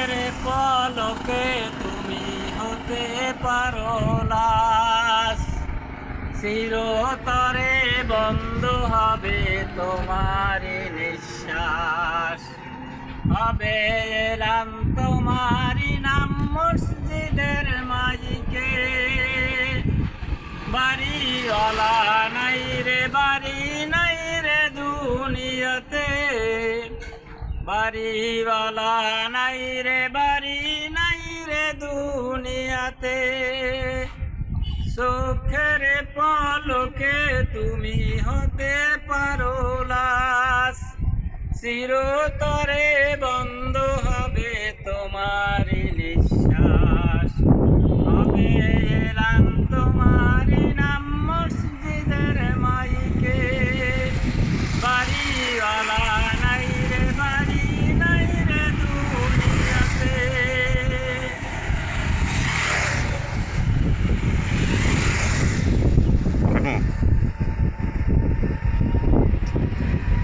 চোখের পলকে তুমি হতে পারো লাশ, চিরতরে বন্ধ হবে তোমার নিঃশ্বাস। হবে এলাম তোমারি নাম মসজিদের মাইকে, বাড়িওয়ালা নাই রে বাড়ি নাই রে দুনিয়াতে, বাড়িওয়ালা নাই রে বাড়ি নাই রে দুনিয়াতে। চোখের পলকে তুমি হতে পারো লাশ, চিরতরে বন্ধ